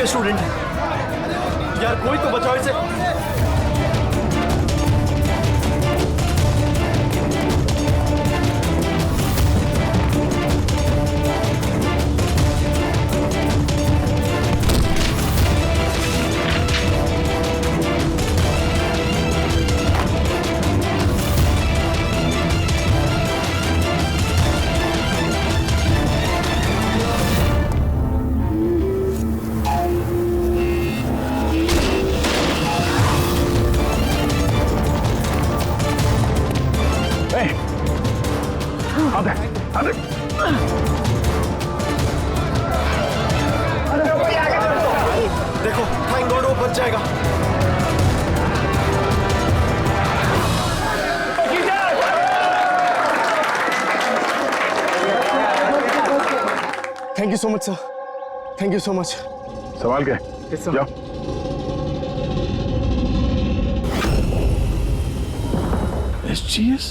Student है यार, कोई तो बचाओ इसे। देखो, थैंक गॉड वो बच जाएगा। Thank you so much sir, thank you so much. सवाल क्या? जाओ। SGS?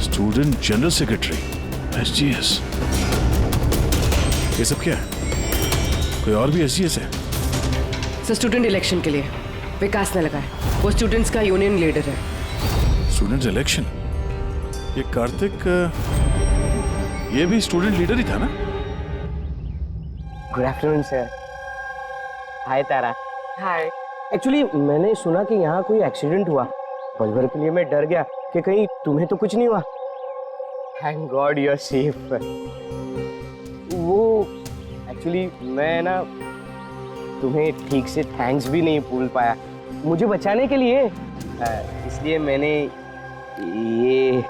Student general secretary, SGS। ये सब क्या है? कोई और भी SGS है? सर, स्टूडेंट इलेक्शन के लिए विकास ने लगाया। वो स्टूडेंट्स का यूनियन लीडर है। Student election? ये कार्तिक, ये भी स्टूडेंट लीडर ही था ना? Good afternoon sir. Hi Tara. Hi. Actually मैंने सुना कि यहाँ कोई एक्सीडेंट हुआ। पल भर के लिए मैं डर गया कि कहीं तुम्हें तो कुछ नहीं हुआ। Thank god you are safe. वो एक्चुअली मैं ना तुम्हें ठीक से थैंक्स भी नहीं बोल पाया मुझे बचाने के लिए, इसलिए मैंने ये।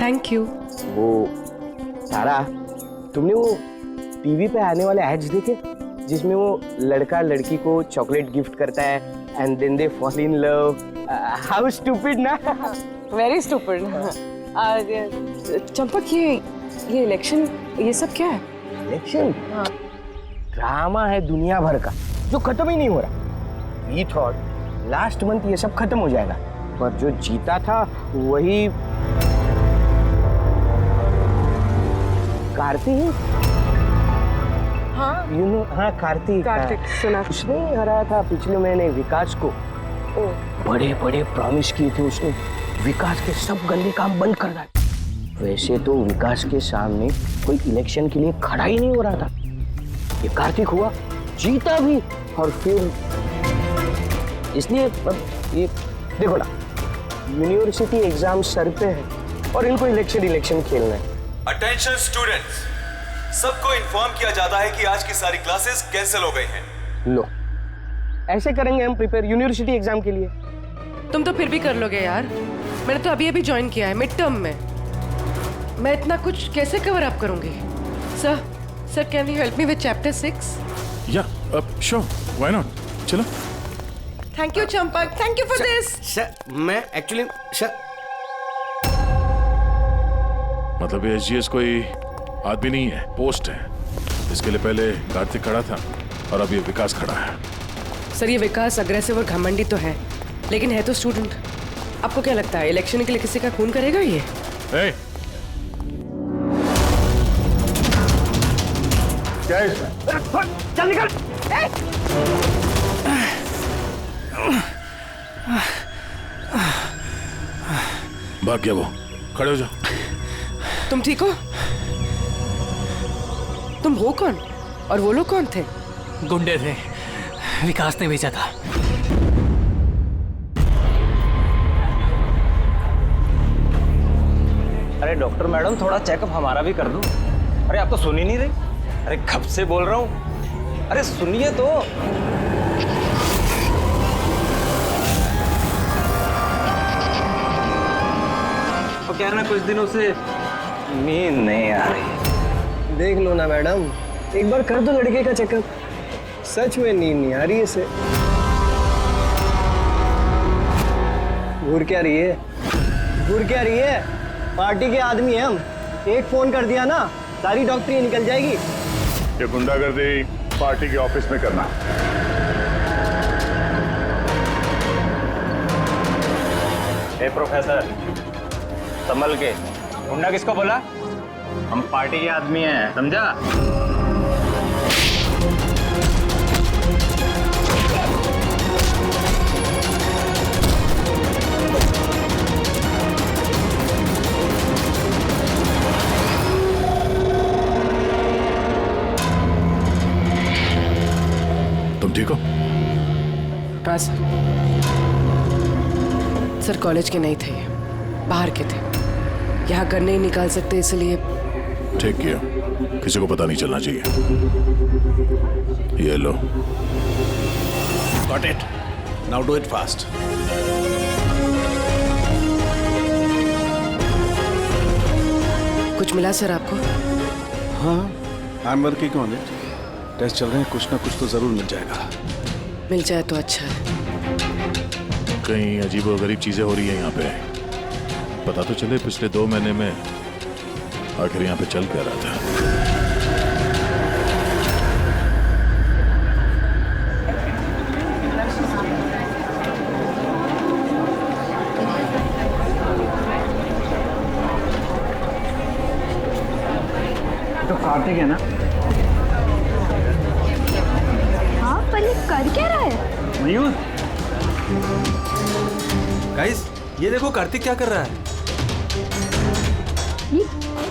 Thank you. वो तारा, तुमने वो टीवी पे आने वाले एड्स देखे जिसमें वो लड़का लड़की को चॉकलेट गिफ्ट करता है and then they fall in love? How stupid ना। Very stupid. चंपक, ये इलेक्शन, ये सब क्या है? इलेक्शन? हाँ। ड्रामा है दुनिया भर का जो खत्म ही नहीं हो रहा। वी थॉट लास्ट मंथ ये सब खत्म हो जाएगा, पर जो जीता था वही कार्तिक। हाँ, यू नो, हाँ कार्तिक सुना। उसने हराया था पिछले महीने विकास को। बड़े बड़े प्रॉमिस किए थे उसने, विकास के सब गंदे काम बंद कर डाले। वैसे तो विकास के सामने कोई इलेक्शन के लिए खड़ा ही नहीं हो रहा था। ये कार्तिक हुआ, जीता भी, और फिर इसलिए ये देखो ना, यूनिवर्सिटी एग्जाम सर पे है और इनको इलेक्शन खेलना है। अटेंशन स्टूडेंट्स, सबको इन्फॉर्म किया जाता है कि आज की सारी क्लासेस कैंसिल हो गई हैं। लो, ऐसे करेंगे हम प्रिपेयर यूनिवर्सिटी एग्जाम के लिए। तुम तो फिर भी कर लोगे यार। मैंने तो अभी ज्वाइन किया है मिड टर्म में। मैं इतना कुछ कैसे कवर अप करूंगी? Sir can you help me with chapter 6? या श्योर, व्हाई नॉट, चलो। Thank you Champak, thank you for this. Sir मैं एक्चुअली सर, मतलब ये SGS कोई आदमी नहीं है, पोस्ट है। इसके लिए पहले कार्तिक खड़ा था और अब ये विकास खड़ा है। सर, ये विकास अग्रेसिव और घमंडी तो है, लेकिन है तो स्टूडेंट। आपको क्या लगता है इलेक्शन के लिए किसी का खून करेगा ये? hey! क्या है इसमें? चल निकल। भाग गया वो, खड़े हो जाओ। तुम ठीक हो? तुम हो कौन और वो लोग कौन थे? गुंडे थे, विकास ने भेजा था। अरे डॉक्टर मैडम, थोड़ा चेकअप हमारा भी कर दो। अरे आप तो सुन ही नहीं रही। अरे कब से बोल रहा हूँ, अरे सुनिए तो। तो क्या है ना, कुछ दिनों से नींद नहीं आ रही। देख लो ना मैडम, एक बार कर दो लड़के का चेकअप। सच में नींद नहीं आ रही है इसे। घूर क्या रही है? घूर क्या रही है? पार्टी के आदमी हैं हम। एक फोन कर दिया ना, सारी डॉक्टरी निकल जाएगी। ये गुंडागर्दी पार्टी के ऑफिस में करना। ए प्रोफेसर, संभल के। गुंडा किसको बोला? हम पार्टी के आदमी हैं, समझा? तुम ठीक हो? हाँ सर। सर कॉलेज के नहीं थे ये, बाहर के थे। यहाँ गन नहीं निकाल सकते इसलिए। ठीक किया, किसी को पता नहीं चलना चाहिए। ये लो। Got it. Now do it fast. कुछ मिला सर आपको? हाँ, I'm working on it. Test चल रहे हैं, कुछ ना कुछ तो जरूर मिल जाएगा। मिल जाए तो अच्छा है। कहीं अजीबोगरीब चीजें हो रही हैं यहाँ पे। पता तो चले पिछले 2 महीने में आखिर यहाँ पे चल क्या रहा था। तो कार्तिक है ना? हाँ, पर ये कर क्या रहा है? मयूर, गाइस, ये देखो कार्तिक क्या कर रहा है। ये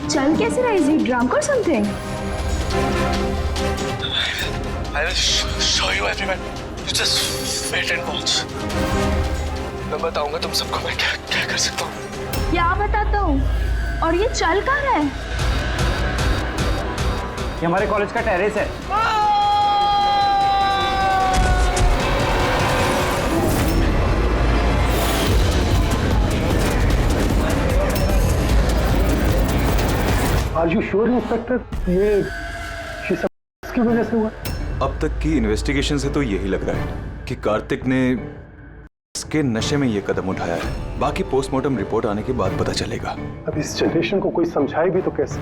चल कैसे रहा है? इज ही ड्रंक और something? I will show you everyone. You just wait and watch. मैं बताऊंगा तुम सबको मैं क्या क्या कर सकता हूँ। क्या बताता हूँ? और ये चल कहाँ रहा है? ये हमारे कॉलेज का टेरेस है। Are you sure, inspector? ये की वजह से हुआ? अब तक की इन्वेस्टिगेशन से तो यही लग रहा है कि कार्तिक ने इसके नशे में ये कदम उठाया है। बाकी पोस्टमार्टम रिपोर्ट आने के बाद पता चलेगा। अब इस जनरेशन को कोई समझाए भी तो कैसे?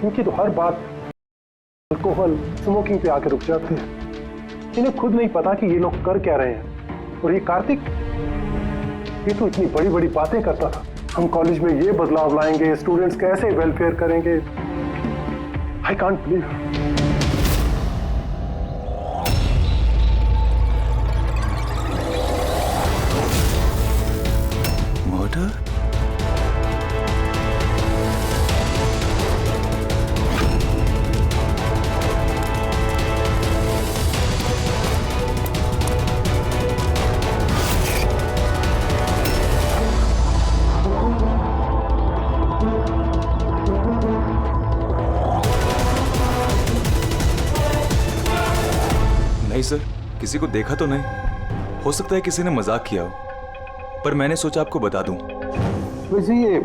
इनकी तो हर बात अल्कोहल, स्मोकिंग पे आके रुक जाती है। इन्हें खुद नहीं पता कि ये लोग कर क्या रहे हैं। और ये कार्तिक, ये तो इतनी बड़ी बड़ी बातें करता था। हम कॉलेज में ये बदलाव लाएंगे, स्टूडेंट्स कैसे वेलफेयर करेंगे। I can't believe. मर्डर? नहीं सर, किसी को देखा तो नहीं। हो सकता है किसी ने मजाक किया हो, पर मैंने सोचा आपको बता दूं। वैसे ये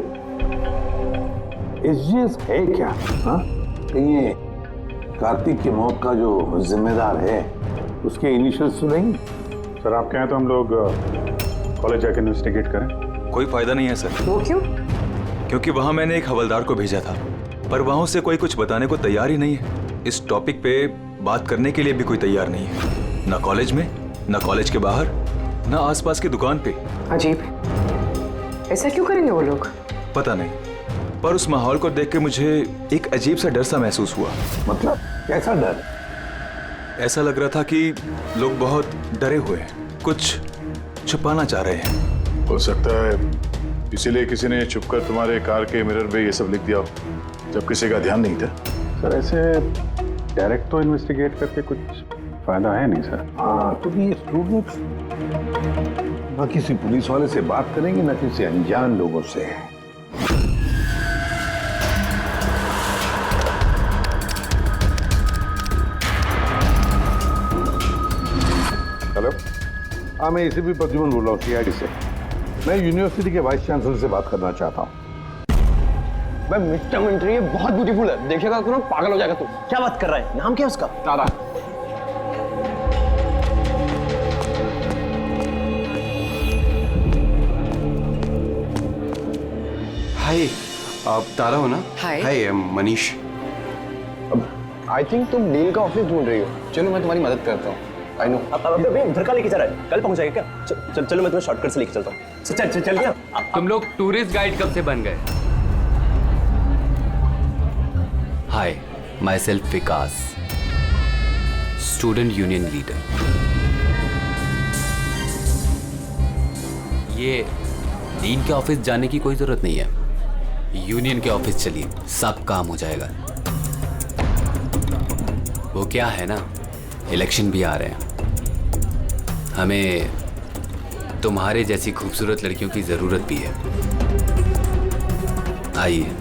एसजीएस है क्या? हाँ? ये कार्तिक की मौत का जो जिम्मेदार है उसके इनिशियल्स सुनेंगे? सर आप कहें तो हम लोग कॉलेज जाकर इन्वेस्टिगेट करें। कोई फायदा नहीं है सर। वो क्यों? क्योंकि वहां मैंने एक हवलदार को भेजा था, पर वहां से कोई कुछ बताने को तैयार ही नहीं है। इस टॉपिक पे बात करने के लिए भी कोई तैयार नहीं है, ना कॉलेज में, ना कॉलेज के बाहर, ना आसपास की दुकान पे। अजीब, ऐसा क्यों करेंगे वो लोग? पता नहीं, पर उस माहौल को देख के मुझे एक अजीब सा डर सा महसूस हुआ। मतलब कैसा डर? ऐसा लग रहा था कि लोग बहुत डरे हुए हैं, कुछ छुपाना चाह रहे हैं। हो सकता है इसीलिए किसी ने छुपकर तुम्हारे कार के मिरर पे ये सब लिख दिया हो, जब किसी का ध्यान नहीं था। सर ऐसे डायरेक्ट तो इन्वेस्टिगेट करके कुछ फायदा है नहीं सर। हाँ, तो ये स्टूडेंट्स ना किसी पुलिस वाले से बात करेंगे ना किसी अनजान लोगों से। हेलो, हाँ मैं एसीपी प्रद्युमन बोल रहा हूँ सीआईडी से। मैं यूनिवर्सिटी के वाइस चांसलर से बात करना चाहता हूँ। भाई मिड टर्म एंट्री है, बहुत ब्यूटीफुल है, देखेगा तो पागल हो जाएगा तू। क्या बात कर रहा है? नाम क्या है उसका? तारा। हाय, आप तारा हो ना? हाय। हाय, मनीष। आई थिंक तुम डील का ऑफिस ढूंढ रही हो। चलो मैं तुम्हारी मदद करता हूँ। I know. अब उधर का लेके जा रहा है, कल पहुंच जाएगा क्या? चलो मैं तुम्हें शॉर्टकट से लेके चलता हूँ। चल गया। तुम लोग टूरिस्ट गाइड कब से बन गए? Hi, myself Vikas, student union leader. ये डीन के ऑफिस जाने की कोई जरूरत नहीं है, यूनियन के ऑफिस चलिए, सब काम हो जाएगा। वो क्या है ना, इलेक्शन भी आ रहे हैं, हमें तुम्हारे जैसी खूबसूरत लड़कियों की जरूरत भी है। आइए।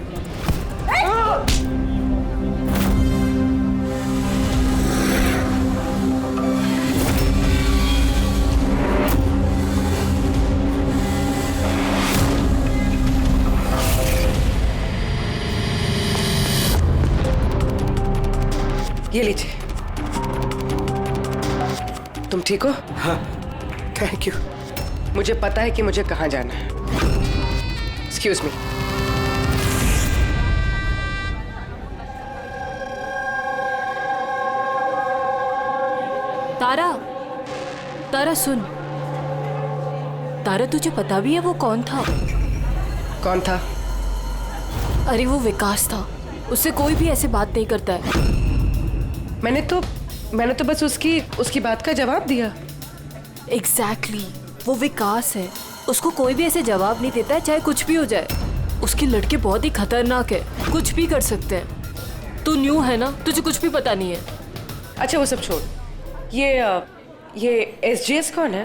ये लीजिए। तुम ठीक हो? हाँ, थैंक यू। मुझे पता है कि मुझे कहाँ जाना है। Excuse me. तारा, तारा सुन। तारा तुझे पता भी है वो कौन था? कौन था? अरे वो विकास था, उससे कोई भी ऐसे बात नहीं करता है। मैंने तो बस उसकी बात का जवाब दिया। एग्जैक्टली, वो विकास है, उसको कोई भी ऐसे जवाब नहीं देता है, चाहे कुछ भी हो जाए। उसके लड़के बहुत ही खतरनाक है, कुछ भी कर सकते हैं। तू न्यू है ना, तुझे कुछ भी पता नहीं है। अच्छा वो सब छोड़, ये SGS कौन है?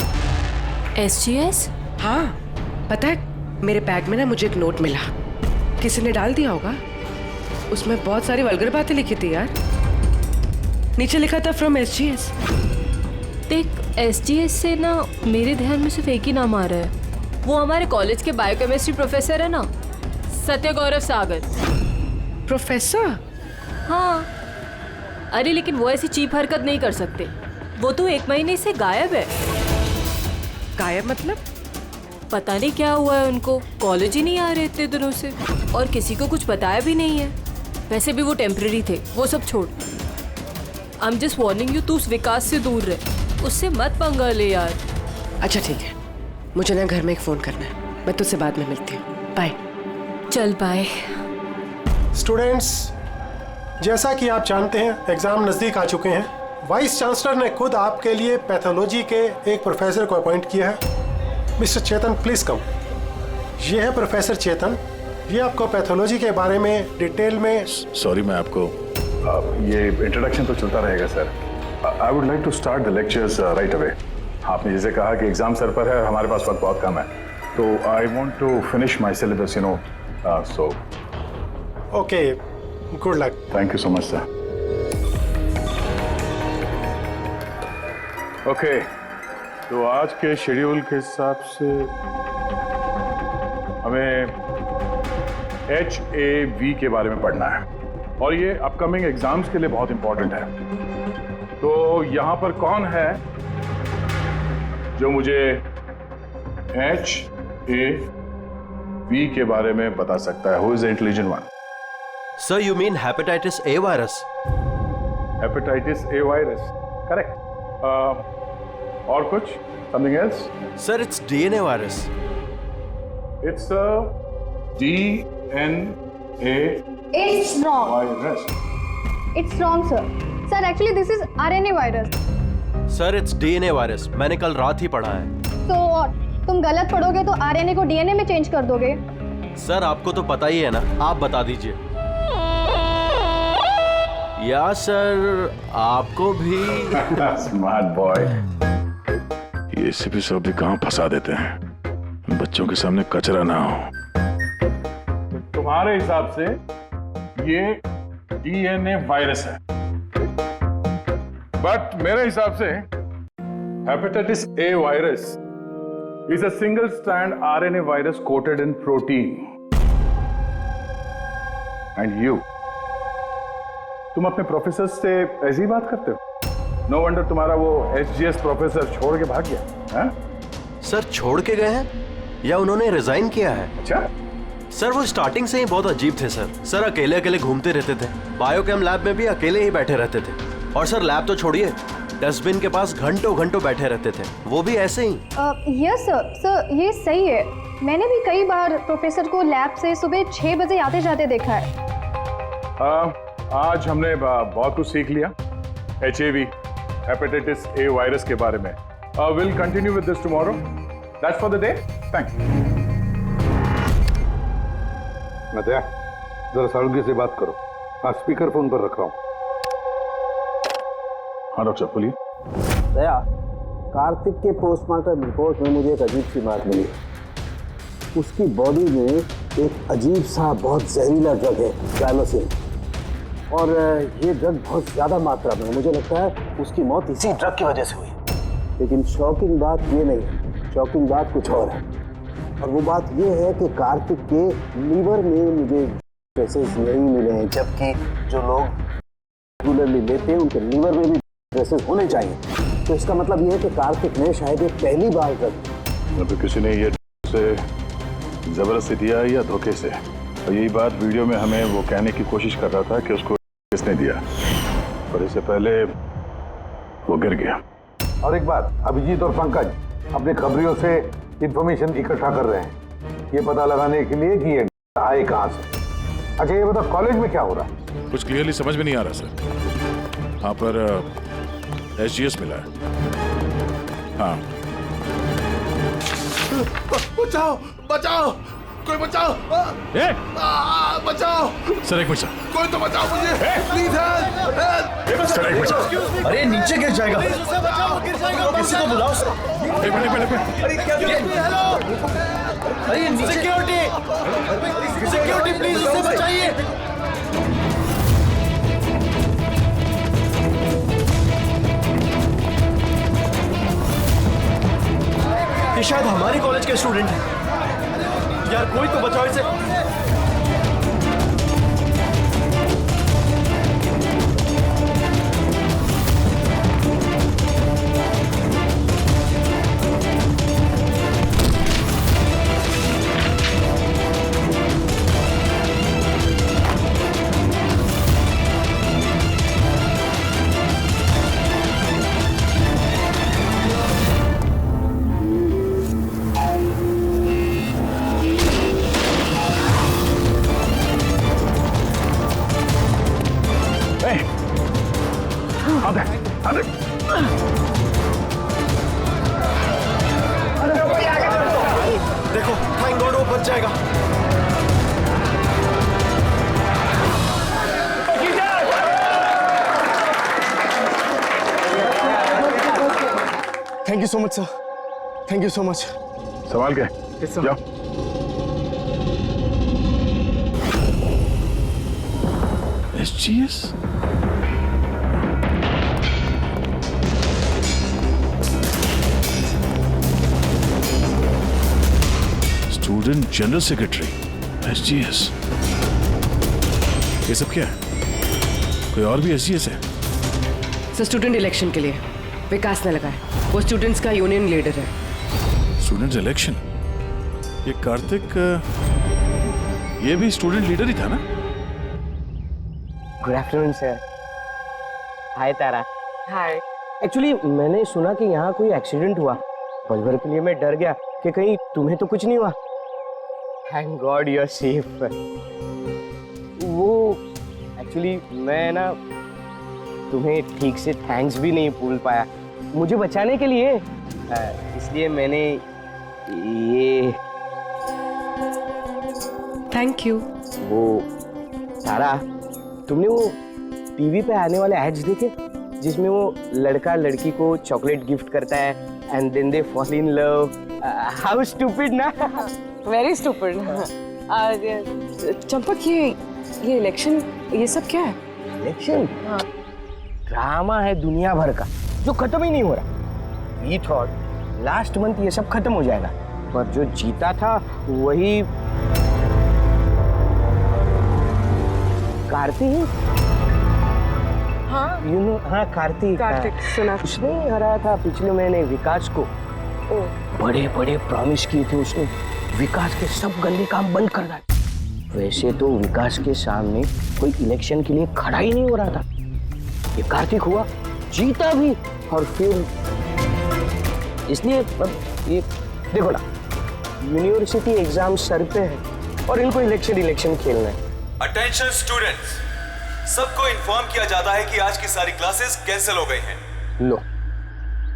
SGS? हाँ, पता है मेरे बैग में ना मुझे एक नोट मिला, किसी ने डाल दिया होगा। उसमें बहुत सारी वल्गर बातें लिखी थी यार। नीचे लिखा था फ्रॉम SGS। देख, SGS से ना मेरे ध्यान में सिर्फ एक ही नाम आ रहा है। वो हमारे कॉलेज के बायोकेमिस्ट्री प्रोफेसर है ना, सत्य गौरव सागर। प्रोफेसर? हाँ। अरे लेकिन वो ऐसी चीप हरकत नहीं कर सकते। वो तो 1 महीने से गायब है। गायब मतलब? पता नहीं क्या हुआ है उनको, कॉलेज ही नहीं आ रहे इतने दिनों से, और किसी को कुछ बताया भी नहीं है। वैसे भी वो टेम्पररी थे, वो सब छोड़। I am just warning you, तू उस विकास से दूर रहे, उससे मत पंगा ले यार। अच्छा ठीक है, मुझे ना घर में एक फोन करना है, मैं तुझसे बाद में मिलती हूँ। बाय। चल बाय। स्टूडेंट्स, जैसा कि आप जानते हैं एग्जाम नज़दीक आ चुके हैं। वाइस चांसलर ने खुद आपके लिए पैथोलॉजी के एक प्रोफेसर को अपॉइंट किया है। Mister Chetan, please come. ये है प्रोफेसर चेतन, ये आपको पैथोलॉजी के बारे में डिटेल में। सॉरी, मैं आपको ये इंट्रोडक्शन तो चलता रहेगा sir. I would like to start the lectures right away. आपने जैसे कहा कि एग्जाम सर पर है और हमारे पास वक्त बहुत कम है, तो I want to finish my syllabus, you know, so okay, good luck. Thank you so much sir. Okay, तो आज के शेड्यूल के हिसाब से हमें HAV के बारे में पढ़ना है, और ये अपकमिंग एग्जाम्स के लिए बहुत इंपॉर्टेंट है। तो यहां पर कौन है जो मुझे HAV के बारे में बता सकता है? Who is the intelligent one? Sir, you mean hepatitis A virus? Hepatitis A virus, correct. और कुछ? Something else? Sir, it's DNA virus. It's DNA It's wrong. Virus. It's wrong, sir. Sir, actually this is RNA virus. Sir, it's DNA virus, मैंने कल रात ही पढ़ा है। तो और तुम गलत पढ़ोगे तो RNA को DNA में चेंज कर दोगे। सर, आपको तो पता ही है ना, आप बता दीजिए। या सर, आपको भी। Smart boy. ये एसीपी साहब भी कहाँ फंसा देते हैं, बच्चों के सामने कचरा ना हो। तुम्हारे हिसाब से ये DNA वायरस है, बट मेरे हिसाब से hepatitis A virus is a single strand RNA virus quoted in protein. And you, तुम अपने प्रोफेसर से ऐसी बात करते हो? नो वंडर तुम्हारा वो SGS प्रोफेसर छोड़ के भाग गया है? सर, छोड़ के गए हैं या उन्होंने रिजाइन किया है? अच्छा सर, वो स्टार्टिंग से ही बहुत अजीब थे सर। सर, अकेले अकेले घूमते रहते थे, बायोकेम लैब में भी अकेले ही बैठे रहते थे। और सर, लैब तो छोड़िए, डस्टबिन के पास घंटों घंटों बैठे रहते थे, वो भी ऐसे ही। यस सर, ये सही है। मैंने भी कई बार प्रोफेसर को लैब से सुबह 6 बजे आते जाते देखा है। आज हमने बहुत कुछ सीख लिया HIV, हेपेटाइटिस A वायरस के बारे में। Will continue with this tomorrow. That's for the day. Thanks. Nadia, जरा सालुंगी से बात करो। हाँ, स्पीकर फोन पर रख रहा हूँ। हाँ डॉक्टर, बोलिए। दया, कार्तिक के पोस्टमार्टम रिपोर्ट में मुझे एक अजीब सी बात मिली। उसकी बॉडी में एक अजीब सा बहुत जहरीला ड्रग है, ट्राइमोसिन, और ये ड्रग बहुत ज़्यादा मात्रा में। मुझे लगता है उसकी मौत इसी ड्रग की वजह से हुई। लेकिन शॉकिंग बात ये नहीं है, शॉकिंग बात कुछ और है। और वो बात ये है कि कार्तिक के लीवर में मुझे ट्रेसेस नहीं मिले हैं, जबकि जो लोग रेगुलरली लेते हैं उनके लीवर में भी ट्रेसेस होने चाहिए। तो इसका मतलब ये है कि कार्तिक ने शायद ये पहली बार ड्रग, तो किसी ने ये से जबरदस्ती दिया या धोखे से। और यही बात वीडियो में हमें वो कहने की कोशिश कर रहा था कि उसको किसने दिया, और इससे पहले वो गिर गया। और एक बात, अभिजीत और पंकज अपने खबरियों से इंफॉर्मेशन इकट्ठा कर रहे हैं, ये पता लगाने के लिए कि ये आए कहाँ से। अच्छा ये बताओ, कॉलेज में क्या हो रहा है? कुछ क्लियरली समझ में नहीं आ रहा सर। हाँ पर SGS मिला है। हाँ। बचाओ बचाओ, कोई बचाओ। बचाओ सर, एक मिनट। कोई तो बचाओ मुझे, प्लीज हेल्प। सर, एक मिनट। अरे नीचे गिर जाएगा, किसी को बुलाओ सर। एक मिनट। अरे क्या हेलो, अरे नीचे सिक्योरिटी प्लीज उसे बचाइए। ये शायद हमारे कॉलेज के स्टूडेंट हैं। यार कोई तो बचाओ इसे। देखो, थैंक गॉड वो बच जाएगा। Thank you so much sir, thank you so much. संभाल के जाओ। SGS? Student general secretary, SGS। ये सब क्या है? कोई और भी SGS है? सर, स्टूडेंट इलेक्शन के लिए विकास ने लगाया। वो स्टूडेंट्स का यूनियन लीडर है। Student election? ये कार्तिक, ये भी स्टूडेंट लीडर ही था ना? Good afternoon sir. Hi Tara. Hi. Actually मैंने सुना कि यहाँ कोई एक्सीडेंट हुआ। पल भर के लिए मैं डर गया कि कहीं तुम्हें तो कुछ नहीं हुआ। Thank god you are safe. वो एक्चुअली मैं ना तुम्हें ठीक से थैंक्स भी नहीं बोल पाया मुझे बचाने के लिए, इसलिए मैंने ये। Thank you. वो तारा, तुमने वो टीवी पे आने वाले एड्स देखे जिसमें वो लड़का लड़की को चॉकलेट गिफ्ट करता है and then they fall in love? How stupid ना। Very stupid. चंपक, ये इलेक्शन, ये सब क्या है? इलेक्शन? हाँ। ड्रामा है दुनिया भर का जो खत्म ही नहीं हो रहा। वी थॉट लास्ट मंथ ये सब खत्म हो जाएगा, पर जो जीता था वही कार्तिक। हाँ, यू नो, हाँ कार्तिक। सुना। उसने हराया था पिछले महीने विकास को। बड़े बड़े प्रॉमिस किए थे उसने, विकास के सब गंदे काम बंद कर डाले। वैसे तो विकास के सामने कोई इलेक्शन के लिए खड़ा ही नहीं हो रहा था। ये कार्तिक हुआ, जीता भी, और फिर इसलिए ये देखो ना, यूनिवर्सिटी एग्जाम सर पे है और इनको इलेक्शन खेलना है। अटेंशन स्टूडेंट्स, सबको इन्फॉर्म किया जाता है कि आज की सारी क्लासेस कैंसिल हो गई हैं। लो,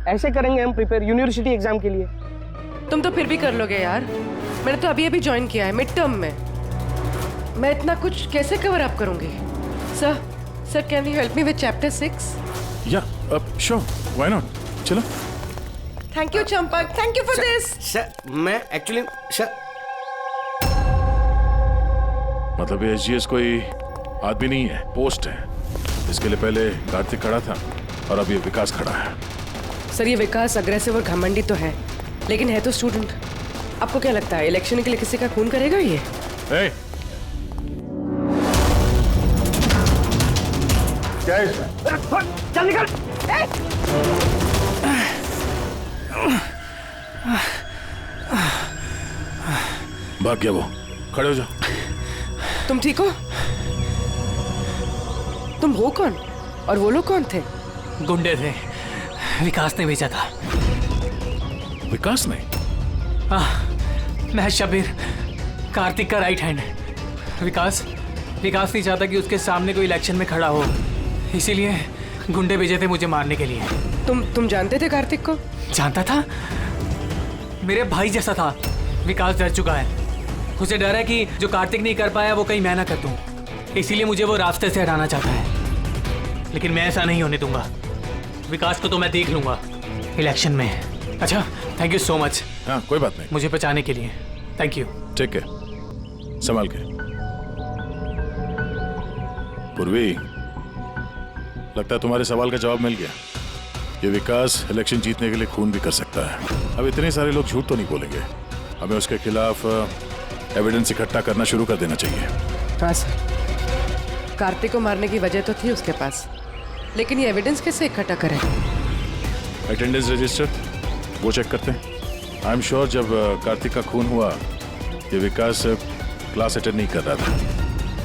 ऐसे करेंगे हम प्रिपेयर यूनिवर्सिटी एग्जाम के लिए। तुम तो फिर भी कर लोगे यार, मैंने तो अभी अभी ज्वाइन किया है मिड टर्म में। मैं इतना कुछ कैसे कवर अप करूंगी? Sir can you help me with chapter 6? या श्योर, व्हाई नॉट, चलो। Thank you Champak, thank you for this. Sir मैं एक्चुअली सर, मतलब ये एसजीएस कोई आदमी नहीं है, पोस्ट है। इसके लिए पहले कार्तिक खड़ा था और अब ये विकास खड़ा है। सर ये विकास अग्रेसिव और घमंडी तो है, लेकिन है तो स्टूडेंट। आपको क्या लगता है इलेक्शन के लिए किसी का खून करेगा ये? hey! क्या है इसमें? चल निकल। भाग गया वो, खड़े हो जाओ। तुम ठीक हो? तुम हो कौन और वो लोग कौन थे? गुंडे थे, विकास ने भेजा था। विकास ने? मैं शबीर, कार्तिक का राइट हैंड। विकास नहीं चाहता कि उसके सामने कोई इलेक्शन में खड़ा हो, इसीलिए गुंडे भेजे थे मुझे मारने के लिए। तुम जानते थे कार्तिक को? जानता था, मेरे भाई जैसा था। विकास डर चुका है, उसे डर है कि जो कार्तिक नहीं कर पाया वो कहीं मैं ना कर दूं, इसीलिए मुझे वो रास्ते से हटाना चाहता है। लेकिन मैं ऐसा नहीं होने दूंगा। विकास को तो मैं देख लूंगा इलेक्शन में। अच्छा, थैंक यू सो मच। हाँ, कोई बात नहीं, मुझे बचाने के लिए थैंक यू। ठीक है, संभाल के। पूर्वी, लगता है तुम्हारे सवाल का जवाब मिल गया। ये विकास इलेक्शन जीतने के लिए खून भी कर सकता है। अब इतने सारे लोग झूठ तो नहीं बोलेंगे, हमें उसके खिलाफ एविडेंस इकट्ठा करना शुरू कर देना चाहिए। हाँ सर, कार्तिक को मारने की वजह तो थी उसके पास, लेकिन ये एविडेंस कैसे इकट्ठा करें? अटेंडेंस रजिस्टर वो चेक करते हैं। आई एम श्योर जब कार्तिक का खून हुआ ये विकास क्लास अटेंड नहीं कर रहा था।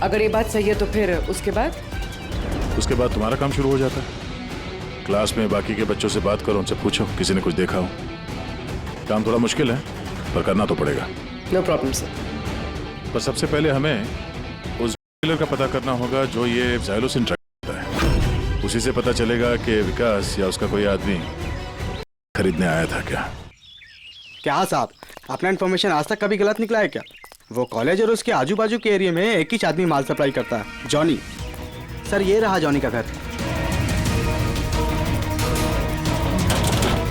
अगर ये बात सही है तो फिर उसके बाद तुम्हारा काम शुरू हो जाता है। क्लास में बाकी के बच्चों से बात करो, उनसे पूछो किसी ने कुछ देखा हो। काम थोड़ा मुश्किल है पर करना तो पड़ेगा। No problem sir. पर सबसे पहले हमें उस डीलर का पता करना होगा जो ये ज़ाइलोसिन ट्रक करता है। उसी से पता चलेगा कि विकास या उसका कोई आदमी खरीदने आया था क्या साहब, अपना इन्फॉर्मेशन आज तक कभी गलत निकला है क्या? वो कॉलेज और उसके आजू बाजू के एरिया में एक ही आदमी माल सप्लाई करता है, जॉनी। सर ये रहा जॉनी का घर।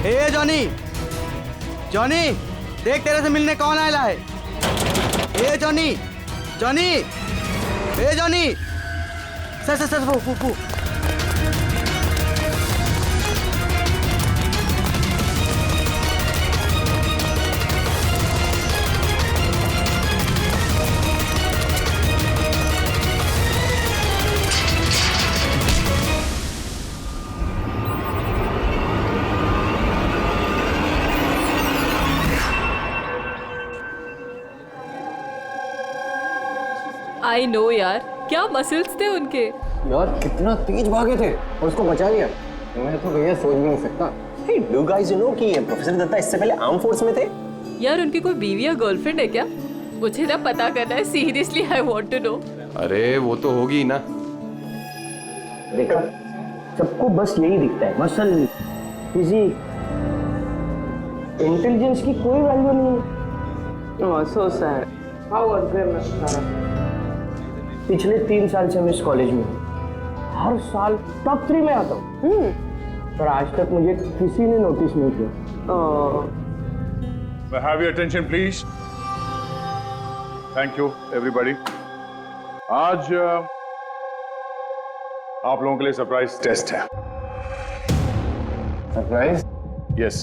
ए जॉनी, देख तेरे से मिलने कौन आया है? ए जॉनी, ए जॉनी, सर वो आई नो यार, क्या मसल्स थे उनके। यार कितना तेज भागे थे और उसको बचा लिया। मैं तो भैया सोच भी नहीं सकता। Hey, do you guys know कि प्रोफेसर दत्ता इससे पहले आर्म फोर्स में थे? यार उनकी कोई बीवी या गर्लफ्रेंड है क्या? मुझे ना पता करना है, seriously I want to know. अरे वो तो होगी ही ना। देखा, सबको बस यही दिखता है, मसल, फिजिक, इंटेलिजेंस की कोई वैल्यू नहीं है। ओह सो सैड। How unfair. पिछले 3 साल से मैं इस कॉलेज में हूँ, हर साल टॉप 3 में आता हूँ, पर आज तक मुझे किसी ने नोटिस नहीं किया। Have your attention, please. Thank you, everybody. आज आप लोगों के लिए सरप्राइज टेस्ट है। सरप्राइज? Yes,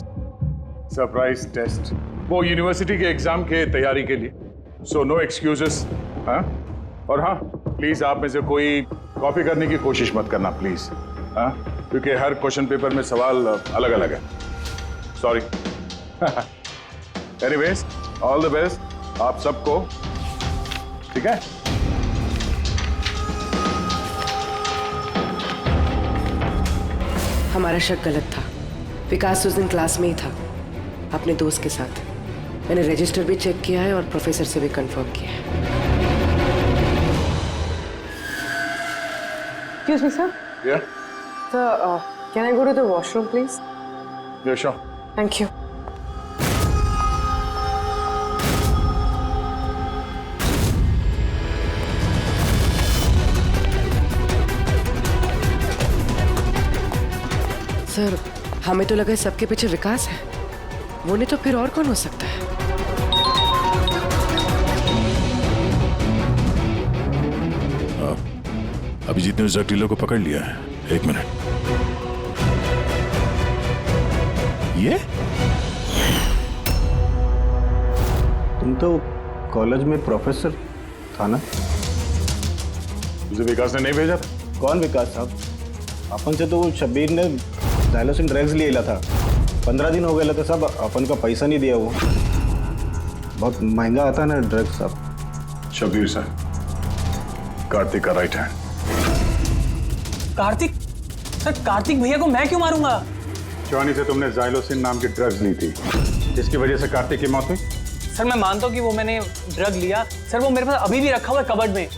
surprise test. वो यूनिवर्सिटी के एग्जाम के तैयारी के लिए। So no excuses. हाँ, और हाँ, प्लीज आप में से कोई कॉपी करने की कोशिश मत करना प्लीज। हाँ, क्योंकि हर क्वेश्चन पेपर में सवाल अलग अलग है। Sorry. Anyways, all the best आप सबको, ठीक है? हमारा शक गलत था। विकास उस दिन क्लास में ही था अपने दोस्त के साथ। मैंने रजिस्टर भी चेक किया है और प्रोफेसर से भी कंफर्म किया है। Excuse me, sir. Yeah? Sir, can I go to the washroom, please? Yeah, sure. Thank you. Sir, हमें तो लगा सबके पीछे विकास है, वो नहीं तो फिर और कौन हो सकता है? अभिजीत ने उस ड्रग डीलर को पकड़ लिया है। 1 मिनट। ये तुम तो कॉलेज में प्रोफेसर था ना? मुझे विकास ने नहीं भेजा था। कौन विकास साहब? अपन से तो शब्बीर ने डायलोसिन ड्रग्स ले लिया था। 15 दिन हो गए थे साहब, अपन का पैसा नहीं दिया। वो बहुत महंगा आता है ना ड्रग्स साहब। शब्बीर सर, कार्तिक का right hand. Kartik? Sir, Kartik भैया को मैं क्यों मारूंगा? जॉनी से तुमने जाइलोसिन नाम की ड्रग्स ली थी, जिसकी वजह से कार्तिक की मौत हुई। सर, मैं मानता हूँ कि वो मैंने ड्रग लिया। सर, वो मेरे पास अभी भी रखा हुआ है कबर्ड में।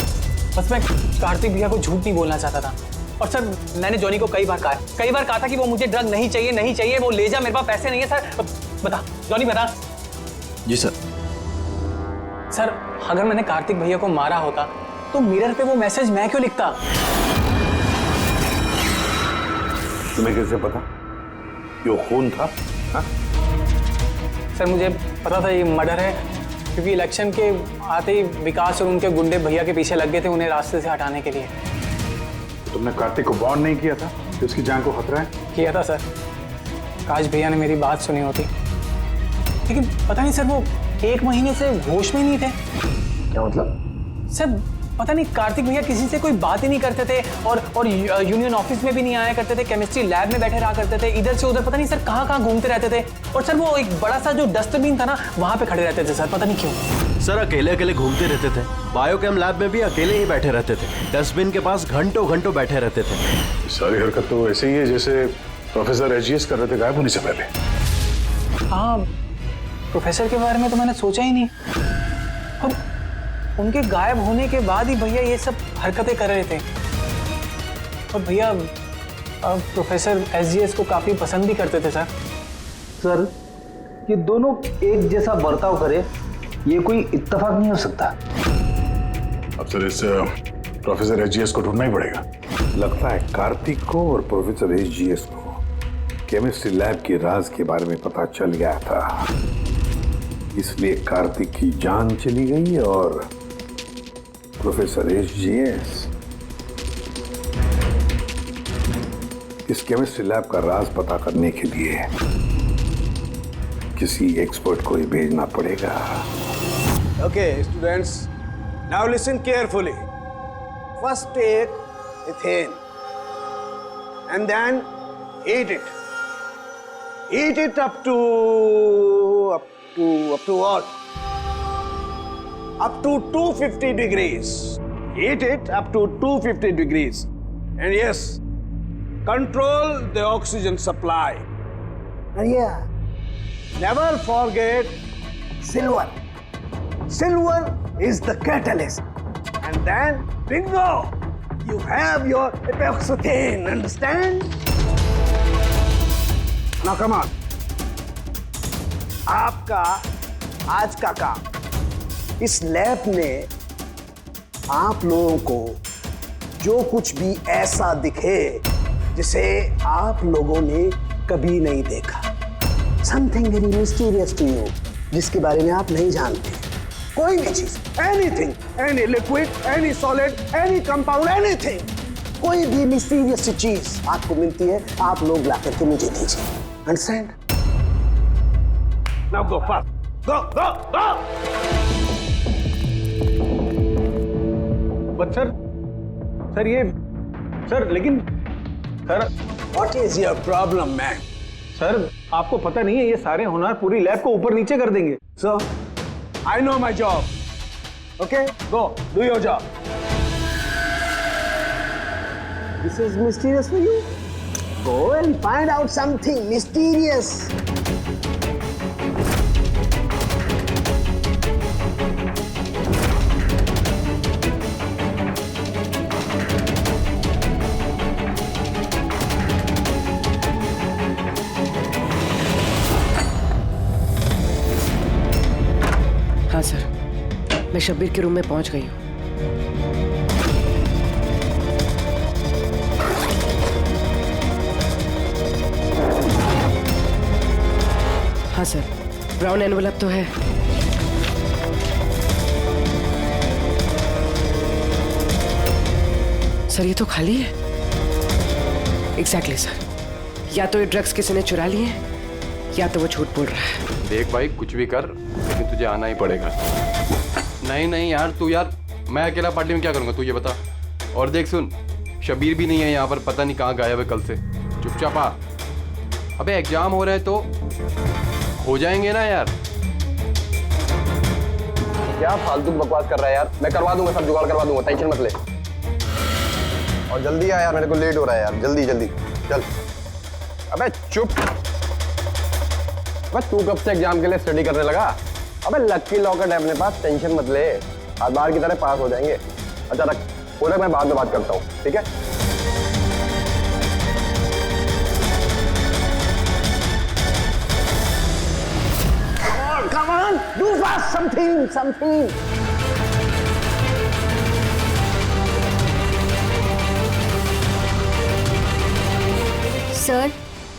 बस मैं कार्तिक भैया को झूठ नहीं बोलना चाहता था। और सर, मैंने जॉनी को कई बार कहा था कि वो मुझे ड्रग नहीं चाहिए, वो ले जा, मेरे पास पैसे नहीं है। सर बता, जॉनी बता। जी सर। सर, अगर मैंने कार्तिक भैया को मारा होता तो मिरर पे वो मैसेज मैं क्यों लिखता? तुम्हें कैसे पता कि वो खून था? हा? सर, मुझे पता था ये मर्डर है, क्योंकि इलेक्शन के आते ही विकास और उनके गुंडे भैया के पीछे लग गए थे उन्हें रास्ते से हटाने के लिए। तुमने कार्तिक को वार्न नहीं किया था कि उसकी जान को खतरा है? किया था सर। काश भैया ने मेरी बात सुनी होती, लेकिन पता नहीं सर, वो 1 महीने से होश में नहीं थे। क्या मतलब? सर, पता नहीं, कार्तिक भैया किसी से कोई बात ही नहीं करते थे और यूनियन ऑफिस में भी नहीं आया करते थे। केमिस्ट्री लैब में बैठे रहा करते थे, इधर से उधर पता नहीं सर कहाँ घूमते रहते थे। और सर, वो एक बड़ा सा जो डस्टबिन था ना, वहां पे खड़े रहते थे सर, पता नहीं क्यों। सर, अकेले घूमते रहते थे। बायोकेम लैब में भी अकेले ही बैठे रहते थे। डस्टबिन के पास घंटों बैठे रहते थे। सारी हरकत तो ऐसे ही है जैसे प्रोफेसर एचजीएस कर रहे थे गायब होने से पहले। हाँ, प्रोफेसर के बारे में तो मैंने सोचा ही नहीं। और उनके गायब होने के बाद ही भैया ये सब हरकतें कर रहे थे। और भैया प्रोफेसर एचजीएस को काफी पसंद भी करते थे सर। सर, ये दोनों एक जैसा बर्ताव करे, ये कोई इत्तेफाक नहीं हो सकता। अब सर, इस प्रोफेसर एचजीएस को ढूंढना ही पड़ेगा। लगता है कार्तिक को और प्रोफेसर एचजीएस को केमिस्ट्री लैब के राज के बारे में पता चल गया था, इसलिए कार्तिक की जान चली गई और प्रोफेसर एचजीएस इस केमिस्ट्री लैब का राज पता करने के लिए किसी एक्सपर्ट को ही भेजना पड़ेगा। Okay, students, now listen carefully. First take ethane and then heat it. Heat it up to what? Up to 250 degrees. Heat it up to 250 degrees. And yes, control the oxygen supply. And yeah, never forget silver. Silver is the catalyst. And then, bingo! You have your epoxythane, understand? Now come on. आपका आज का काम, इस lab ने आप लोगों को जो कुछ भी ऐसा दिखे जिसे आप लोगों ने कभी नहीं देखा, something very mysterious to you, जिसके बारे में आप नहीं जानते, कोई भी चीज, anything, any liquid, any solid, any compound, anything, कोई भी मिस्टीरियस चीज आपको मिलती है, आप लोग ला करके मुझे दीजिए। Understand? Now go fast, go go go. But sir ये सर, लेकिन sir, what is your problem man? Sir, आपको पता नहीं है ये सारे होनहार पूरी लैब को ऊपर नीचे कर देंगे। सो I know my job. Okay, go do your job. This is mysterious for you. Go and find out something mysterious. हाँ सर, मैं शब्बीर के रूम में पहुंच गई हूँ। हाँ सर, ब्राउन एनवलप तो है। सर ये तो खाली है। एग्जैक्टली सर, या तो ये ड्रग्स किसी ने चुरा लिए हैं या तो वो झूठ बोल रहा है। देख भाई, कुछ भी कर लेकिन तुझे आना ही पड़ेगा। नहीं नहीं यार, तू यार, मैं अकेला पार्टी में क्या करूँगा तू ये बता। और देख सुन, शबीर भी नहीं है यहाँ पर, पता नहीं कहाँ गायब है कल से। चुपचाप आ। अबे एग्जाम हो रहे हैं तो हो जाएंगे ना यार। क्या फालतू बकवास कर रहा है यार, मैं करवा दूंगा, सब जुगाड़ करवा दूंगा, टेंशन मत ले। और जल्दी आ यार, मेरे को लेट हो रहा है यार, जल्दी जल्दी चल। अबे चुप। बस तू कब से एग्जाम के लिए स्टडी करने लगा? अबे लकी लॉकेट है अपने पास, टेंशन मत ले, आज बाहर की तरह पास हो जाएंगे। अच्छा रख, बोले मैं बाद में बात करता हूँ, ठीक है? Come on, do fast something.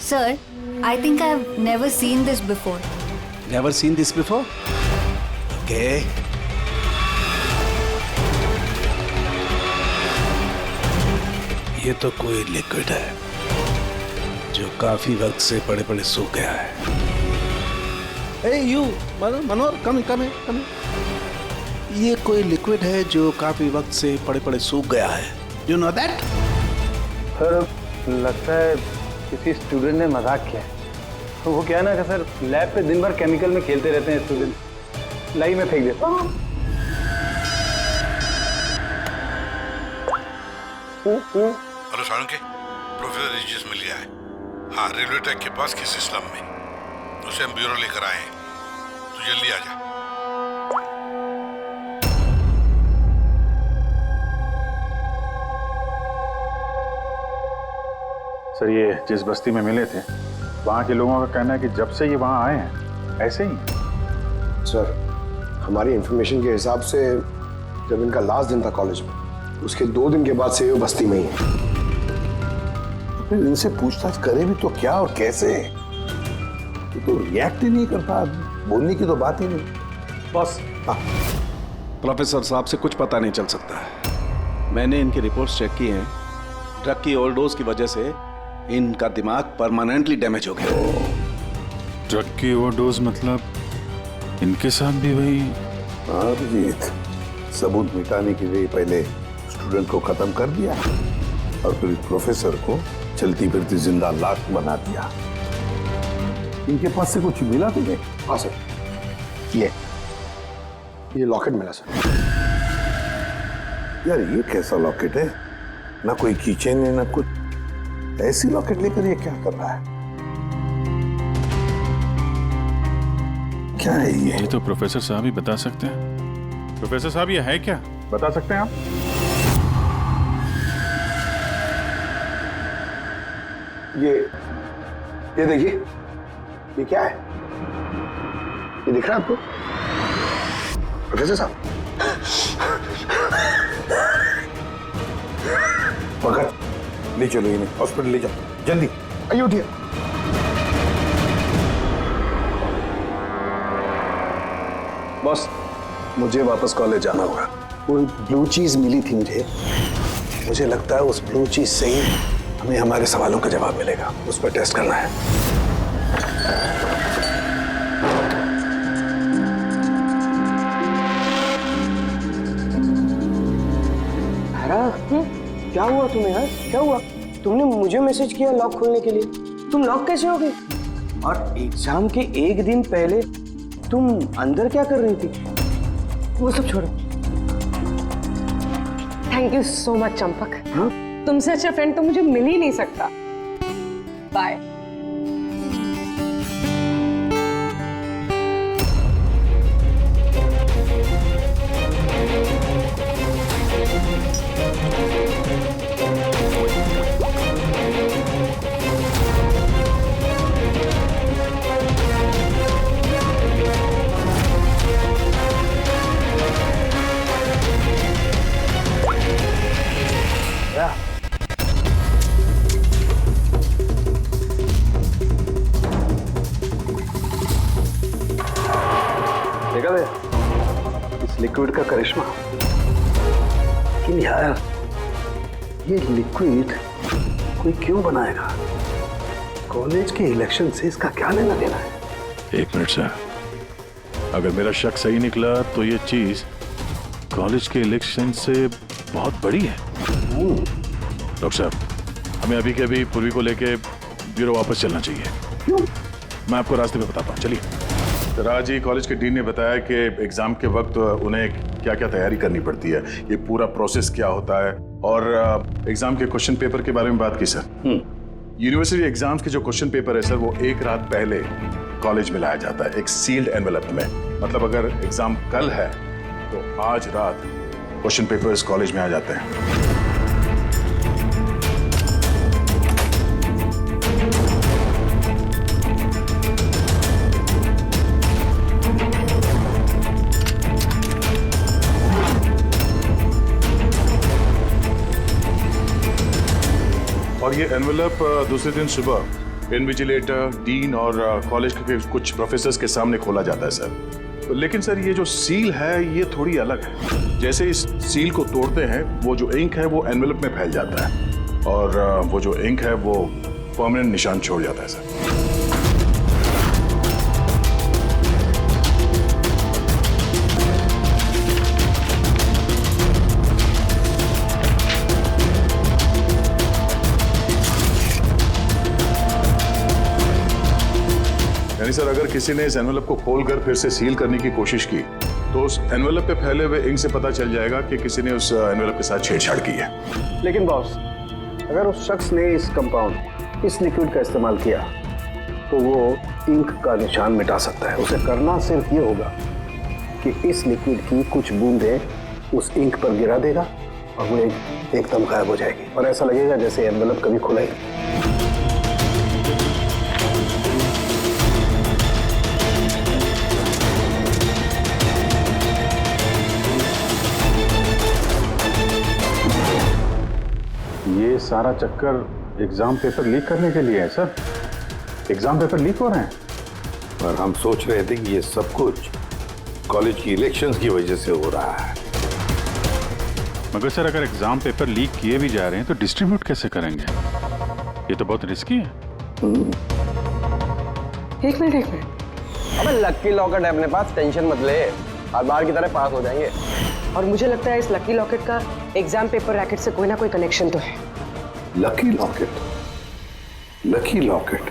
Sir, I think I've never seen this before. Never seen this before? Okay. ये तो कोई लिक्विड है जो काफी वक्त से पड़े पड़े सूख गया है। Hey you, Manohar, come here. ये कोई लिक्विड है जो काफी वक्त से पड़े पड़े सूख गया है। You know that? सर लगता है किसी स्टूडेंट ने मजाक किया है। तो वो क्या है ना कि सर लैब पे दिन भर केमिकल में खेलते रहते हैं स्टूडेंट, लाई में फेंक देता हूँ। हेलो साळुंके, प्रोफेसर रिजिस मिल गया है। हाँ, रेलवे ट्रैक के पास किसी स्लम में। उसे हम ब्यूरो लेकर आए हैं, तू जल्दी आ जा। सर ये जिस बस्ती में मिले थे, वहाँ के लोगों का कहना है कि जब से ये वहाँ आए हैं ऐसे ही। सर हमारी इंफॉर्मेशन के हिसाब से जब इनका लास्ट दिन था कॉलेज में, उसके 2 दिन के बाद से ये बस्ती में ही है। फिर इनसे पूछताछ करें भी तो क्या और कैसे? ये तो रिएक्ट ही नहीं करता, बोलने की तो बात ही नहीं। बस प्रोफेसर साहब से कुछ पता नहीं चल सकता है। मैंने इनकी रिपोर्ट्स चेक की हैं। ड्रग की ओवरडोज की वजह से इनका दिमाग परमानेंटली डैमेज हो गया। ड्रग की ओवरडोज मतलब इनके साथ भी वही? हाँ अभिजीत, सबूत मिटाने के लिए पहले स्टूडेंट को खत्म कर दिया और फिर प्रोफेसर को चलती फिरती जिंदा लाश बना दिया। इनके पास से कुछ मिला तुम्हें? हाँ सर, ये लॉकेट मिला सर। यार ये कैसा लॉकेट है? ना कोई कीचेन है ना कुछ, ऐसी लॉकेट लेकर ये क्या कर रहा है? क्या है ये तो प्रोफेसर साहब ही बता सकते हैं। प्रोफेसर साहब ये है क्या, बता सकते हैं आप? ये देखिए, ये क्या है? ये दिख रहा है आपको प्रोफेसर साहब? पकड़, ले चलो इन्हें हॉस्पिटल ले जाओ, जल्दी आइए उठिए। बॉस मुझे वापस कॉलेज जाना होगा। वो ब्लू चीज मिली थी मुझे लगता है उस ब्लू चीज से ही हमें हमारे सवालों का जवाब मिलेगा। उस पर टेस्ट करना है। क्या हुआ तुम्हें यार? क्या हुआ? तुमने मुझे मैसेज किया लॉक खोलने के लिए, तुम लॉक कैसे हो गई? और एग्जाम के 1 दिन पहले तुम अंदर क्या कर रही थी? वो सब छोड़ो। Thank you so much Champak. तुमसे अच्छा फ्रेंड तो मुझे मिल ही नहीं सकता। बाय। देखा भैया इस लिक्विड का करिश्मा। लेकिन यार ये लिक्विड कोई क्यों बनाएगा? कॉलेज के इलेक्शन से इसका क्या लेना देना है? एक मिनट सर, अगर मेरा शक सही निकला तो ये चीज कॉलेज के इलेक्शन से बहुत बड़ी है। डॉक्टर साहब, हमें अभी के अभी पूर्वी को लेके ब्यूरो वापस चलना चाहिए। क्यों? मैं आपको रास्ते में बताता हूँ, चलिए। तो राज जी, कॉलेज के डीन ने बताया कि एग्जाम के वक्त उन्हें क्या क्या तैयारी करनी पड़ती है, ये पूरा प्रोसेस क्या होता है, और एग्जाम के क्वेश्चन पेपर के बारे में बात की सर। यूनिवर्सिटी एग्जाम्स के जो क्वेश्चन पेपर है सर, वो एक रात पहले कॉलेज में लाया जाता है एक सील्ड एनवेलप में। मतलब अगर एग्जाम कल है तो आज रात क्वेश्चन पेपर्स कॉलेज में आ जाते हैं। और ये एनवेलप दूसरे दिन सुबह इन्विजिलेटर, डीन और कॉलेज के कुछ प्रोफेसर्स के सामने खोला जाता है सर। लेकिन सर ये जो सील है ये थोड़ी अलग है। जैसे इस सील को तोड़ते हैं, वो जो इंक है वो एनवेलप में फैल जाता है और वो जो इंक है वो परमानेंट निशान छोड़ जाता है सर। यानी सर अगर किसी ने इस एनवेलप को खोलकर फिर से सील करने की कोशिश की तो उस एनवेलप पे फैले हुए इंक से पता चल जाएगा कि किसी ने उस एनवेलप के साथ छेड़छाड़ की है। लेकिन बॉस, अगर उस शख्स ने इस कंपाउंड, इस लिक्विड का इस्तेमाल किया तो वो इंक का निशान मिटा सकता है। उसे करना सिर्फ ये होगा कि इस लिक्विड की कुछ बूंदें उस इंक पर गिरा देगा और वो एकदम गायब हो जाएगी और ऐसा लगेगा जैसे एनवेलप कभी खुला ही नहीं। ये सारा चक्कर एग्जाम पेपर लीक करने के लिए है सर। एग्जाम पेपर लीक हो रहे हैं। पर हम सोच रहे थे कि ये सब कुछ कॉलेज की इलेक्शंस की वजह से हो रहा है। मगर सर अगर एग्जाम पेपर लीक किए भी जा रहे हैं तो डिस्ट्रीब्यूट कैसे करेंगे? ये तो बहुत रिस्की है। एक मिनट। अबे लकी लॉकेट है अपने पास, टेंशन मत ले, हर बार की तरह पास हो जाएंगे। और मुझे लगता है इस लकी लॉकेट का एग्जाम पेपर रैकेट से कोई ना कोई कनेक्शन तो है। Lucky locket? Lucky locket?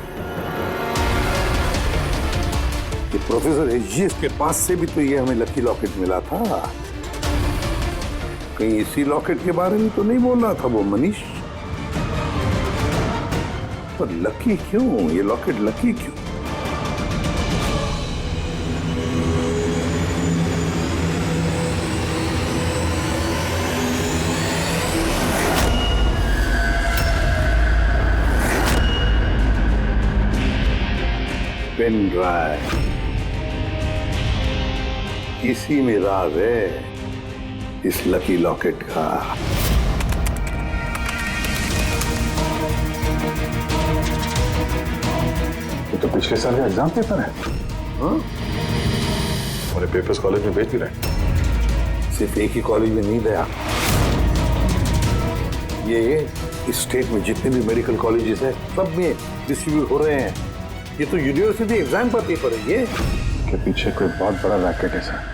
ये प्रोफेसर एजीएस के पास से भी तो ये हमें लकी लॉकेट मिला था। कहीं इसी लॉकेट के बारे में तो नहीं बोल रहा था वो मनीष? पर लकी क्यों? ये लॉकेट लकी क्यों? पेन ड्राइव, इसी में राज है इस लकी लॉकेट का। ये तो पिछले साल का एग्जाम पेपर है। हाँ? और पेपर्स कॉलेज में भेज भी रहे। सिर्फ एक ही कॉलेज में नहीं गया, ये इस स्टेट में जितने भी मेडिकल कॉलेजेस हैं सब में डिस्ट्रीब्यूट हो रहे हैं। ये तो यूनिवर्सिटी एग्जाम का पेपर है। ये के पीछे कोई बहुत बड़ा रैकेट है सर।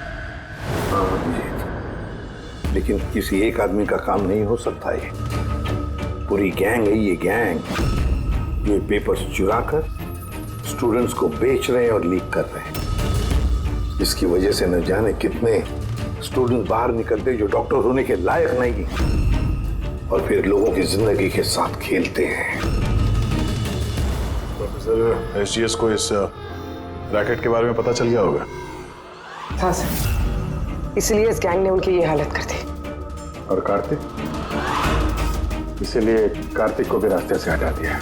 लेकिन किसी एक आदमी का काम नहीं हो सकता। ये पूरी गैंग है, ये गैंग ये पेपर्स चुरा कर स्टूडेंट्स को बेच रहे हैं और लीक कर रहे हैं। इसकी वजह से न जाने कितने स्टूडेंट्स बाहर निकलते जो डॉक्टर होने के लायक नहीं और फिर लोगों की जिंदगी के साथ खेलते हैं। सर एसजीएस को इस रैकेट के बारे में पता चल गया होगा। हाँ सर, इसलिए इस गैंग ने उनकी ये हालत कर दी। और कार्तिक, इसीलिए कार्तिक को भी रास्ते से हटा दिया।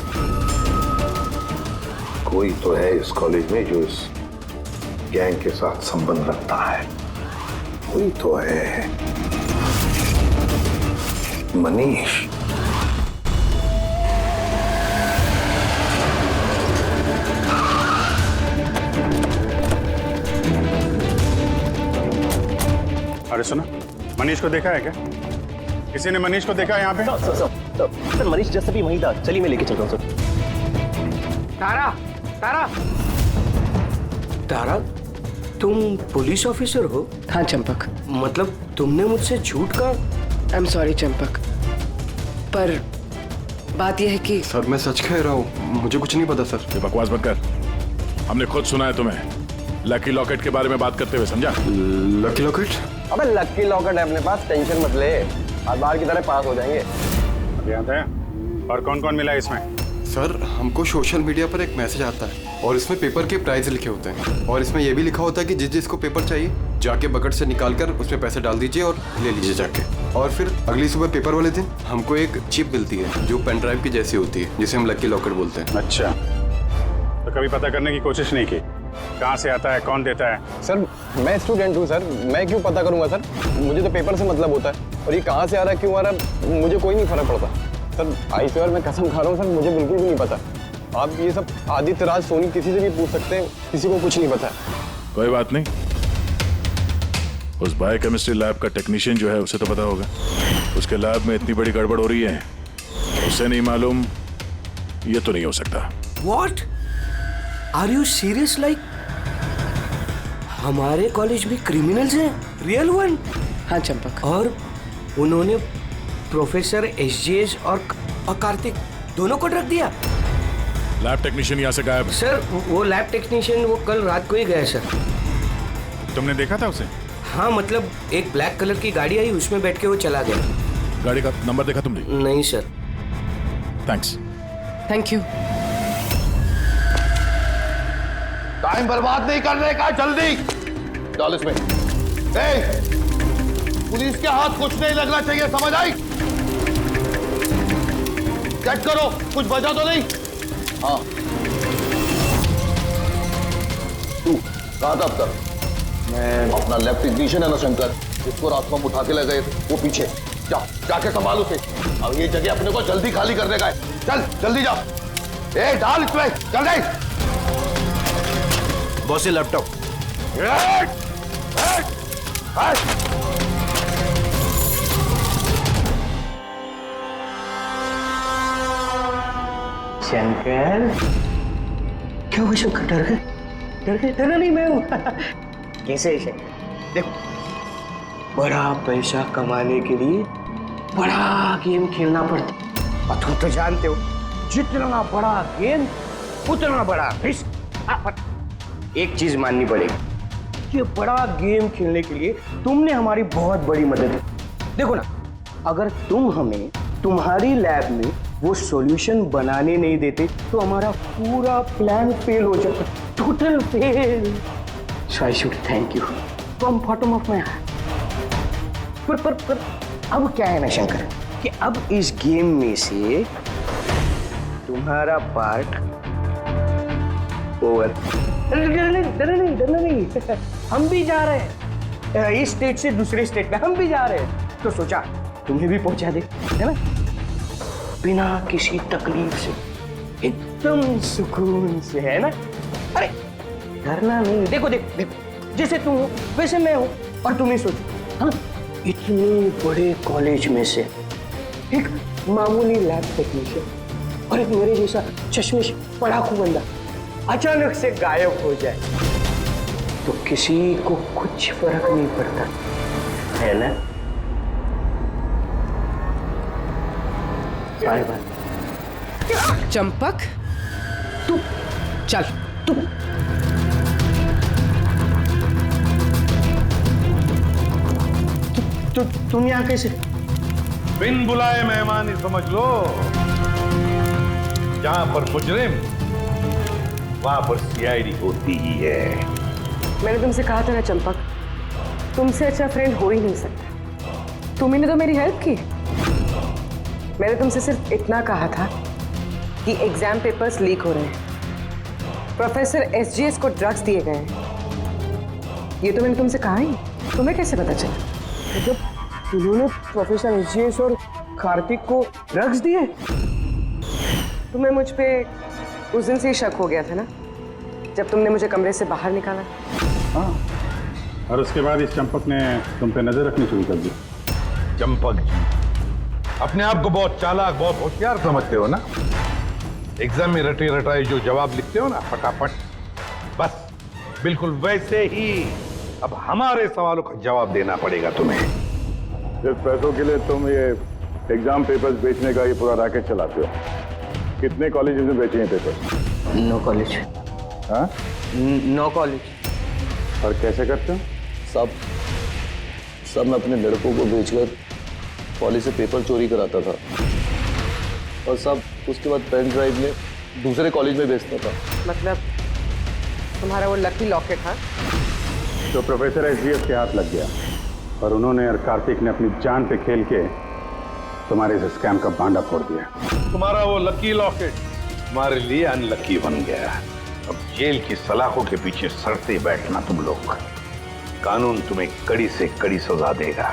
कोई तो है इस कॉलेज में जो इस गैंग के साथ संबंध रखता है, कोई तो है। मनीष। अरे सुनो, मनीष को देखा है क्या? किसी ने मनीष को देखा है यहाँ पे? सर मनीष जैसा भी वहीं था। चलिए मैं लेके चलता हूँ सर। तारा, तारा, तारा, तुम पुलिस ऑफिसर हो? हाँ चंपक। मतलब तुमने मुझसे झूठ कहा? आई एम सॉरी चंपक, पर बात यह है कि सर मैं सच कह रहा हूँ, मुझे कुछ नहीं पता सर। ये बकवास बंद कर। हमने खुद सुना है तुम्हें लकी लॉकेट के बारे में बात करते हुए, समझा? Lucky locket? अबे लकी लॉकेट है अपने पास, टेंशन मत ले, हर बार की तरह पास हो जाएंगे। और कौन कौन मिला इसमें? सर हमको सोशल मीडिया पर एक मैसेज आता है और इसमें पेपर के प्राइस लिखे होते हैं और इसमें यह भी लिखा होता है कि जिस जिसको पेपर चाहिए जाके बकेट से निकाल कर उसमें पैसे डाल दीजिए और ले लीजिए जाके। और फिर अगली सुबह पेपर वाले दिन हमको एक चिप मिलती है जो पेन ड्राइव की जैसी होती है, जिसे हम लकी लॉकेट बोलते हैं। अच्छा, तो कभी पता करने की कोशिश नहीं की कहाँ से आता है, कौन देता है? सर मैं स्टूडेंट हूँ सर, मैं क्यों पता करूँगा सर? मुझे तो पेपर से मतलब होता है और ये कहाँ से आ रहा है, क्यों आ रहा है, मुझे कोई नहीं फर्क पड़ता सर। आई स्वेयर मैं कसम खा रहा हूँ सर, मुझे बिल्कुल भी नहीं पता। आप ये सब आदित्य राज सोनी किसी से भी पूछ सकते हैं, किसी को कुछ नहीं पता। कोई बात नहीं, उस बायोकेमिस्ट्री लैब का टेक्नीशियन जो है उसे तो पता होगा। उसके लैब में इतनी बड़ी गड़बड़ हो रही है, उसे नहीं मालूम, ये तो नहीं हो सकता। What? Are you serious? Like हमारे कॉलेज में क्रिमिनल्स हैं, रियल वन? हाँ चंपक। और उन्होंने प्रोफेसर एसजीएस और कार्तिक दोनों को ड्रग दिया। लैब टेक्नीशियन यहाँ से गायब। सर वो लैब टेक्नीशियन वो कल रात को ही गया सर। तुमने देखा था उसे? हाँ मतलब एक ब्लैक कलर की गाड़ी आई, उसमें बैठ के वो चला गया। गाड़ी का नंबर देखा तुमने? नहीं sir. Thanks. Thank you. Time बर्बाद नहीं करने का, जल्दी डाल इसमें। पुलिस के हाथ कुछ नहीं लगना चाहिए, समझ आई? चेक करो कुछ बचा तो नहीं। हाँ तू कहा था अब तक? मैं अपना लैब टेक्नीशियन है ना शंकर, जिसको रात को हम उठा के ले गए, वो पीछे जाके संभाल उसे। अब ये जगह अपने को जल्दी खाली करने का है, चल जल्दी जा। डाल इसमें, चल रही बॉस ये लैपटॉप। शंकर, क्या हुआ शंकर? डर गए? डर गए? डरा नहीं, मैं हूं। कैसे है शंकर? देखो, बड़ा पैसा कमाने के लिए बड़ा गेम खेलना पड़ता, और तुम तो जानते हो जितना बड़ा गेम उतना बड़ा रिस्क। एक चीज माननी पड़ेगी, ये बड़ा गेम खेलने के लिए तुमने हमारी बहुत बड़ी मदद की। देखो ना, अगर तुम हमें तुम्हारी लैब में वो सॉल्यूशन बनाने नहीं देते तो हमारा पूरा प्लान फेल हो जाता, total fail. So I should thank you from bottom of my heart. पर अब क्या है ना शंकर, कि अब इस गेम में से तुम्हारा पार्ट ओवर। डरना नहीं, हम भी जा रहे हैं इस स्टेट से दूसरे स्टेट में, हम भी जा रहे हैं, तो सोचा तुम्हें भी पहुंचा दे, है ना, बिना किसी तकलीफ से, एकदम सुकून से, है ना। अरे डरना नहीं, देखो देखो देखो, जैसे तुम हो वैसे मैं हूं, और तुम्हें सोचो, हाँ, इतने बड़े कॉलेज में से एक मामूली लैब टेक्नीशियन और एक मेरे जैसा चश्मिश पढ़ाकू बंदा अचानक से गायब हो जाए तो किसी को कुछ फर्क नहीं पड़ता, है ना? Bye bye. चंपक, तू चल, तुम यहाँ कैसे? बिन बुलाए मेहमान ही समझ लो, जहां पर मुजरिम वहां पर सीआईडी होती ही है। मैंने तुमसे कहा था ना चंपक, तुमसे अच्छा फ्रेंड हो ही नहीं सकता। तुम्ही ने तो मेरी हेल्प की। मैंने तुमसे सिर्फ इतना कहा था कि एग्जाम पेपर्स लीक हो रहे हैं, प्रोफेसर एसजीएस को ड्रग्स दिए गए हैं। ये तो मैंने तुमसे कहा ही। तुम्हें कैसे पता चला? मतलब उन्होंने प्रोफेसर एसजीएस और कार्तिक को ड्रग्स दिए? तुम्हें मुझ पे उस दिन से ही शक हो गया था ना, जब तुमने मुझे कमरे से बाहर निकाला। हाँ, और उसके बाद इस चंपक ने तुम पे नजर रखनी शुरू कर दी। चंपक जी अपने आप को बहुत चालाक, बहुत होशियार समझते हो ना। एग्जाम में रटे रटाए जो जवाब लिखते हो ना फटाफट, बस बिल्कुल वैसे ही अब हमारे सवालों का जवाब देना पड़ेगा तुम्हें। सिर्फ पैसों के लिए तुम ये एग्जाम पेपर्स बेचने का ये पूरा रैकेट चलाते हो। कितने कॉलेजेस में बेचे हैं पेपर्स? No college. हाँ? No college. और कैसे करते हो? सब मैं अपने लड़कों को बेचकर कॉलेज से पेपर चोरी कराता था, और सब उसके बाद पेन ड्राइव में दूसरे कॉलेज में बेचता था। मतलब तुम्हारा वो लकी लॉकेट? हाँ, तो प्रोफेसर एसजीएस के हाथ लग गया और उन्होंने और कार्तिक ने अपनी जान पे खेल के तुम्हारे इस स्कैम का बांडा फोड़ दिया। तुम्हारा वो लकी लॉकेट तुम्हारे लिए अनलकी बन गया। अब जेल की सलाखों के पीछे सड़ते बैठना तुम लोग। कानून तुम्हें कड़ी से कड़ी सजा देगा।